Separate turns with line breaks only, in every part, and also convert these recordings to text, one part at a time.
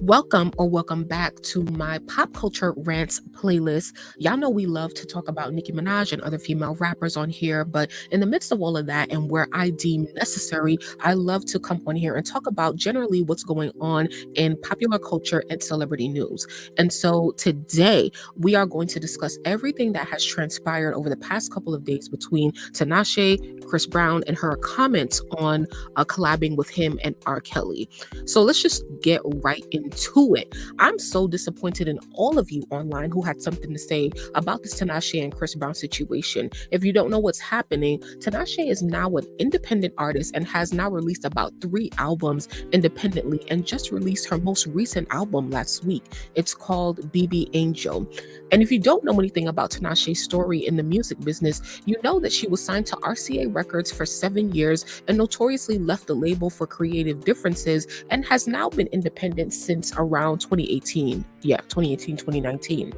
Welcome back to my pop culture rants playlist. Y'all know we love to talk about Nicki Minaj and other female rappers on here, but in the midst of all of that and where I deem necessary, I love to come on here and talk about generally what's going on in popular culture and celebrity news. And so today we are going to discuss everything that has transpired over the past couple of days between Tinashe, Chris Brown, and her comments on collabing with him and R. Kelly. So let's just get right into it. I'm so disappointed in all of you online who had something to say about this Tinashe and Chris Brown situation. If you don't know what's happening, Tinashe is now an independent artist and has now released about 3 albums independently and just released her most recent album last week. It's called BB Angel. And if you don't know anything about Tinashe's story in the music business, you know that she was signed to RCA Records for 7 years and notoriously left the label for creative differences and has now been independent since around 2018. 2019.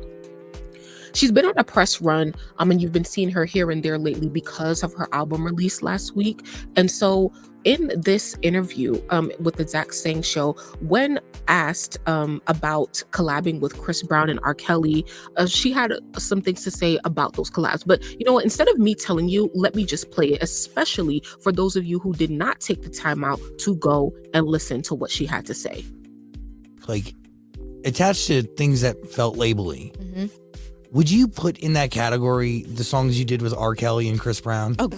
She's been on a press run, and you've been seeing her here and there lately because of her album release last week. And so in this interview with the Zach Sang Show, when asked about collabing with Chris Brown and R. Kelly, she had some things to say about those collabs. But you know what? Instead of me telling you, let me just play it, especially for those of you who did not take the time out to go and listen to what she had to say.
Like, attached to things that felt labely.
Mm-hmm.
Would you put in that category the songs you did with R. Kelly and Chris Brown?
Oh,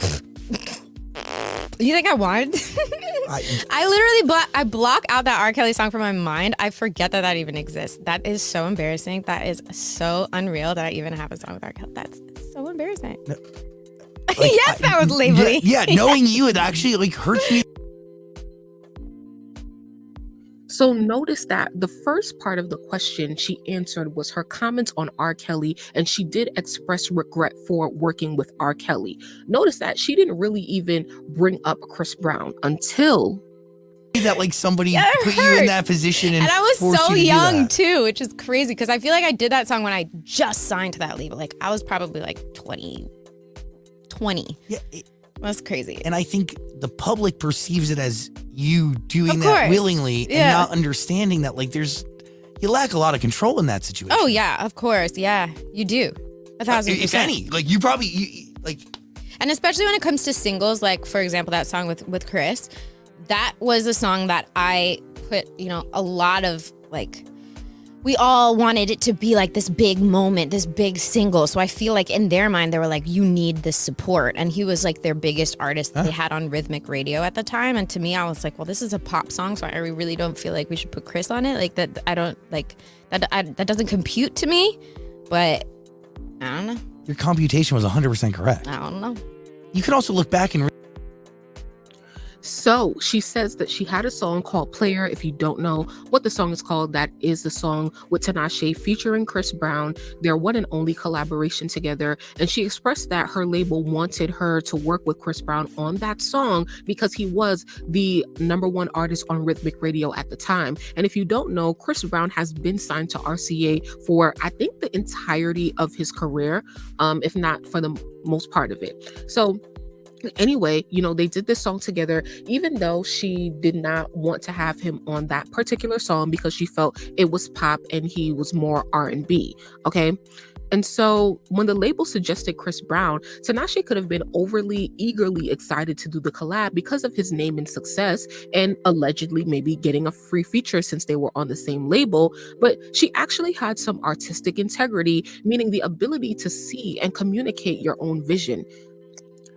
you think I wanted? I literally block out that R. Kelly song from my mind. I forget that even exists. That is so embarrassing. That is so unreal that I even have a song with R. Kelly. That's so embarrassing. No, yes, that was labeling.
Yeah, knowing you, it actually hurts me.
So notice that the first part of the question she answered was her comments on R. Kelly, and she did express regret for working with R. Kelly. Notice that she didn't really even bring up Chris Brown until
that somebody put you in that position and
I was so young
too,
which is crazy because I feel like I did that song when I just signed to that label. I was probably 20.
Yeah,
that's crazy.
And I think the public perceives it as you doing that willingly and not understanding that you lack a lot of control in that situation.
Oh yeah, of course. Yeah, you do. 1,000%.
If any, you probably
And especially when it comes to singles, for example, that song with Chris, that was a song that I put, a lot of we all wanted it to be this big moment, this big single. So I feel in their mind, they were you need this support. And he was their biggest artist they had on rhythmic radio at the time. And to me, I was well, this is a pop song, so I really don't feel we should put Chris on it. I don't that doesn't compute to me, but I don't know.
Your computation was 100% correct.
I don't know.
You could also look back and
So she says that she had a song called Player. If you don't know what the song is called, that is the song with Tinashe featuring Chris Brown, their one and only collaboration together. And she expressed that her label wanted her to work with Chris Brown on that song because he was the #1 artist on rhythmic radio at the time. And if you don't know, Chris Brown has been signed to RCA for, I think, the entirety of his career, if not for the most part of it. So anyway, they did this song together, even though she did not want to have him on that particular song because she felt it was pop and he was more R&B, okay? And so when the label suggested Chris Brown, Tinashe could have been eagerly excited to do the collab because of his name and success and allegedly maybe getting a free feature since they were on the same label. But she actually had some artistic integrity, meaning the ability to see and communicate your own vision.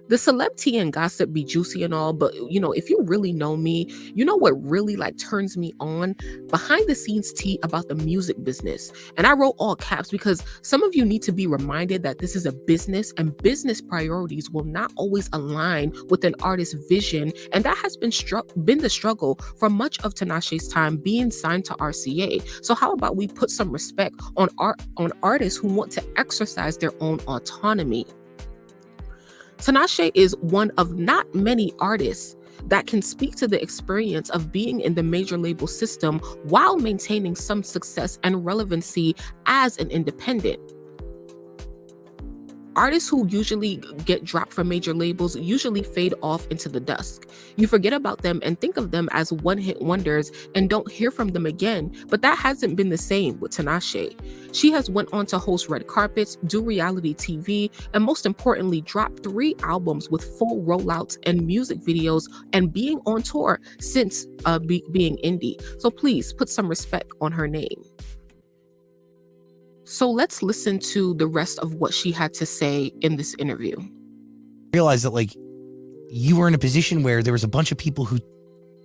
The celeb tea and gossip be juicy and all, but if you really know me, you know what really turns me on? Behind the scenes tea about the music business. And I wrote all caps because some of you need to be reminded that this is a business and business priorities will not always align with an artist's vision. And that has been the struggle for much of Tinashe's time being signed to RCA. So how about we put some respect on artists who want to exercise their own autonomy? Tinashe is one of not many artists that can speak to the experience of being in the major label system while maintaining some success and relevancy as an independent. artists who usually get dropped from major labels usually fade off into the dusk. You forget about them and think of them as one-hit wonders and don't hear from them again, but that hasn't been the same with Tinashe. She has went on to host red carpets, do reality TV, and most importantly, drop 3 albums with full rollouts and music videos and being on tour since being indie. So please put some respect on her name. So let's listen to the rest of what she had to say in this interview.
Realize that like you were in a position where there was a bunch of people who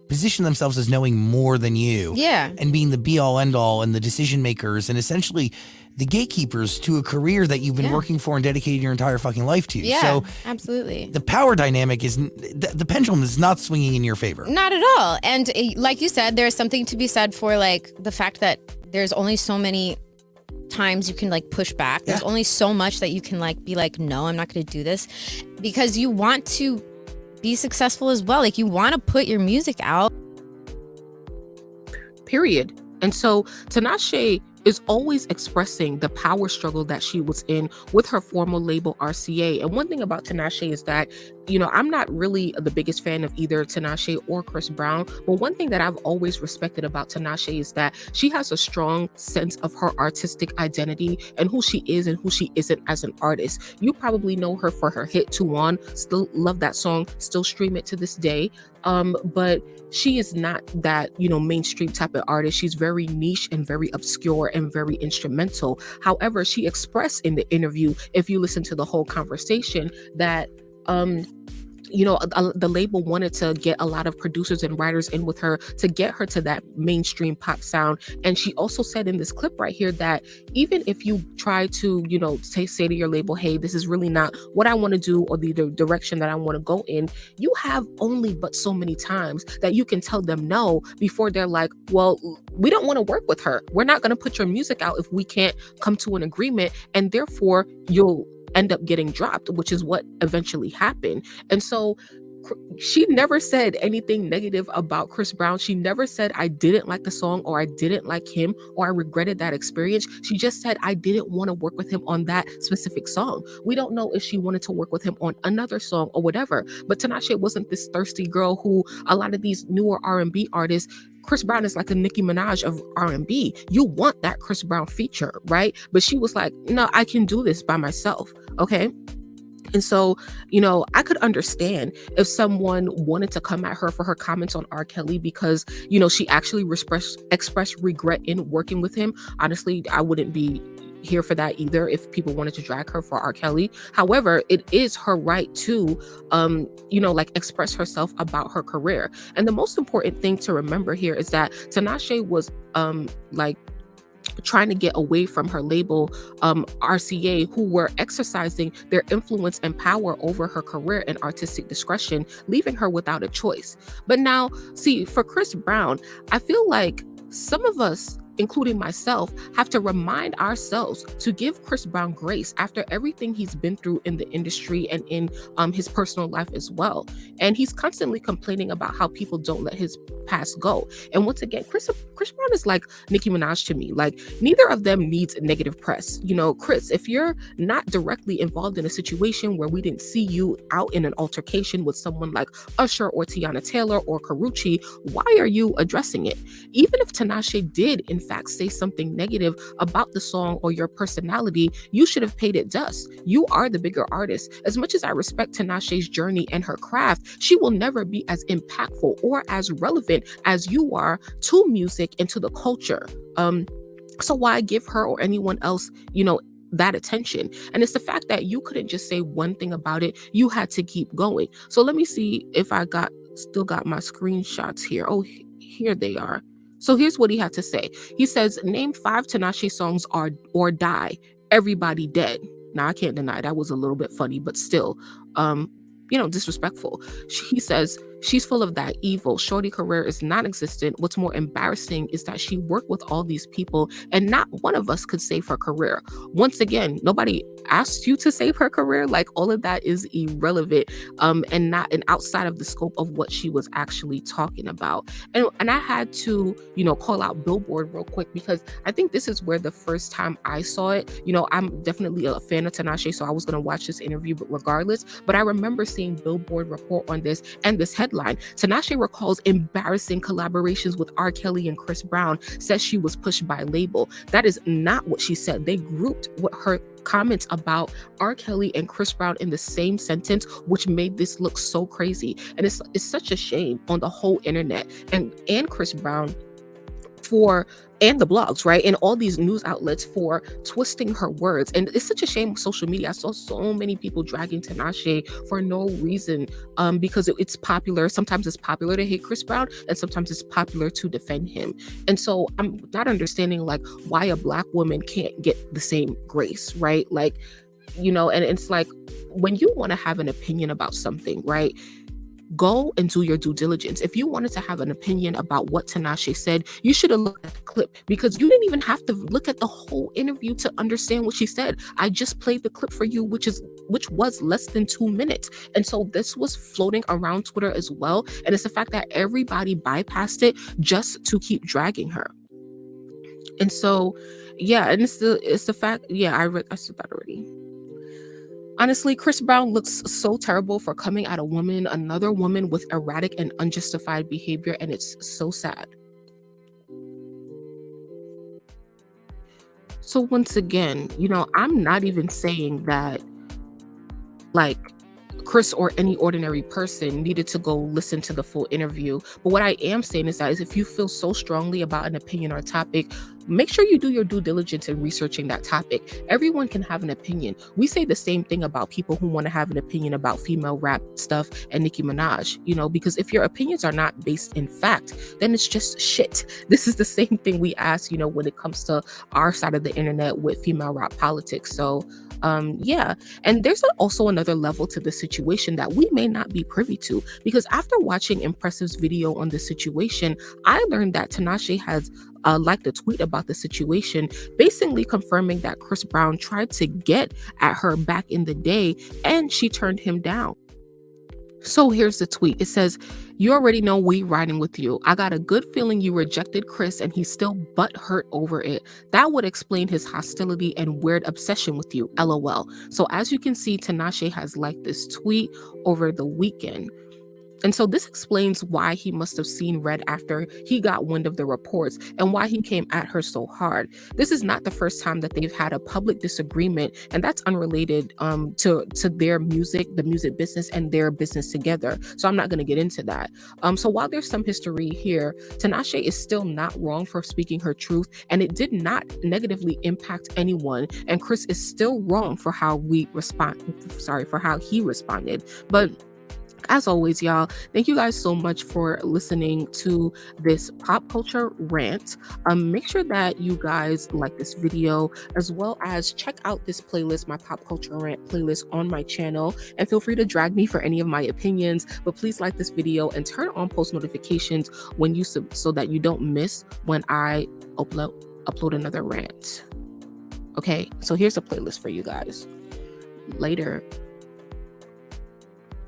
position themselves as knowing more than you.
Yeah.
And being the be all end all and the decision makers and essentially the gatekeepers to a career that you've been working for and dedicated your entire fucking life to.
Yeah,
so
absolutely.
The power dynamic is, the pendulum is not swinging in your favor.
Not at all. And like you said, there's something to be said for like the fact that there's only so many times you can like push back. There's only so much that you can like be like, no, I'm not going to do this, because you want to be successful as well. Like you want to put your music out.
Period. And so Tinashe is always expressing the power struggle that she was in with her former label RCA. And one thing about Tinashe is that, you know, I'm not really the biggest fan of either Tinashe or Chris Brown, but one thing that I've always respected about Tinashe is that she has a strong sense of her artistic identity and who she is and who she isn't as an artist. You probably know her for her hit 2 On, still love that song, still stream it to this day. But she is not that, you know, mainstream type of artist. She's very niche and very obscure and very instrumental. However, she expressed in the interview, if you listen to the whole conversation, that you know, the label wanted to get a lot of producers and writers in with her to get her to that mainstream pop sound. And she also said in this clip right here that even if you try to, you know, say to your label, hey, this is really not what I want to do or the direction that I want to go in, you have only but so many times that you can tell them no before they're like, well, we don't want to work with her. We're not going to put your music out if we can't come to an agreement, and therefore you'll end up getting dropped, which is what eventually happened. And so she never said anything negative about Chris Brown. She never said, I didn't like the song, or I didn't like him, or I regretted that experience. She just said, I didn't want to work with him on that specific song. We don't know if she wanted to work with him on another song or whatever. But Tinashe wasn't this thirsty girl who a lot of these newer R&B artists, Chris Brown is like a Nicki Minaj of R&B. You want that Chris Brown feature, right? But she was like, no, I can do this by myself, okay? And so, you know, I could understand if someone wanted to come at her for her comments on R. Kelly because, you know, she actually expressed regret in working with him. Honestly, I wouldn't be here for that either if people wanted to drag her for R. Kelly. However, it is her right to, you know, like express herself about her career. And the most important thing to remember here is that Tinashe was like trying to get away from her label, RCA, who were exercising their influence and power over her career and artistic discretion, leaving her without a choice. But now, see, for Chris Brown, I feel like some of us, including myself, have to remind ourselves to give Chris Brown grace after everything he's been through in the industry and in his personal life as well. And he's constantly complaining about how people don't let his past go. And once again, Chris Brown is like Nicki Minaj to me. Like, neither of them needs negative press. You know, Chris, if you're not directly involved in a situation where we didn't see you out in an altercation with someone like Usher or Tiana Taylor or Karrueche, why are you addressing it? Even if Tinashe did, in fact, say something negative about the song or your personality, you should have paid it dust. You are the bigger artist. As much as I respect Tinashe's journey and her craft, she will never be as impactful or as relevant as you are to music and to the culture. So why give her or anyone else, you know, that attention? And it's the fact that you couldn't just say one thing about it. You had to keep going. So let me see if I still got my screenshots here. Oh, here they are. So here's what he had to say. He says, name 5 Tinashe songs or die. Everybody dead. Now, I can't deny that was a little bit funny, but still, you know, disrespectful. He says, She's full of that evil. Shorty career is non-existent. What's more embarrassing is that she worked with all these people and not one of us could save her career. Once again, nobody asked you to save her career. Like, all of that is irrelevant, and outside of the scope of what she was actually talking about. And I had to, call out Billboard real quick, because I think this is where the first time I saw it, I'm definitely a fan of Tinashe, so I was going to watch this interview regardless. But I remember seeing Billboard report on this and this headline: Tinashe recalls embarrassing collaborations with R. Kelly and Chris Brown, says she was pushed by label. That is not what she said. They grouped what her comments about R. Kelly and Chris Brown in the same sentence, which made this look so crazy. And it's such a shame on the whole internet and Chris Brown and the blogs, right? And all these news outlets for twisting her words. And it's such a shame with social media. I saw so many people dragging Tinashe for no reason, because it's popular. Sometimes it's popular to hate Chris Brown, and sometimes it's popular to defend him. And so I'm not understanding like why a Black woman can't get the same grace, right? Like, and it's like, when you want to have an opinion about something, right? Go and do your due diligence. If you wanted to have an opinion about what Tinashe said, you should have looked at the clip, because you didn't even have to look at the whole interview to understand what she said. I just played the clip for you, which was less than 2 minutes. And so this was floating around Twitter as well. And it's the fact that everybody bypassed it just to keep dragging her. And so, yeah, and it's the fact, yeah, I said that already. Honestly, Chris Brown looks so terrible for coming at another woman with erratic and unjustified behavior, and it's so sad. So once again, I'm not even saying that like Chris or any ordinary person needed to go listen to the full interview. But what I am saying is that if you feel so strongly about an opinion or a topic, make sure you do your due diligence in researching that topic. Everyone can have an opinion. We say the same thing about people who want to have an opinion about female rap stuff and Nicki Minaj, because if your opinions are not based in fact, then it's just shit. This is the same thing we ask, when it comes to our side of the internet with female rap politics. So yeah, and there's also another level to the situation that we may not be privy to, because after watching Impressive's video on the situation, I learned that Tinashe has liked a tweet about the situation, basically confirming that Chris Brown tried to get at her back in the day and she turned him down. So here's the tweet. It says, "You already know we riding with you. I got a good feeling you rejected Chris and he's still butthurt over it. That would explain his hostility and weird obsession with you. LOL." So as you can see, Tinashe has liked this tweet over the weekend. And so this explains why he must have seen red after he got wind of the reports and why he came at her so hard. This is not the first time that they've had a public disagreement, and that's unrelated to their music, the music business, and their business together. So I'm not going to get into that. So while there's some history here, Tinashe is still not wrong for speaking her truth, and it did not negatively impact anyone. And Chris is still wrong for how he responded. But as always, y'all, thank you guys so much for listening to this pop culture rant. Make sure that you guys like this video, as well as check out this playlist, my pop culture rant playlist on my channel, and feel free to drag me for any of my opinions. But please like this video and turn on post notifications when you so that you don't miss when I upload another rant. Okay, so here's a playlist for you guys. Later.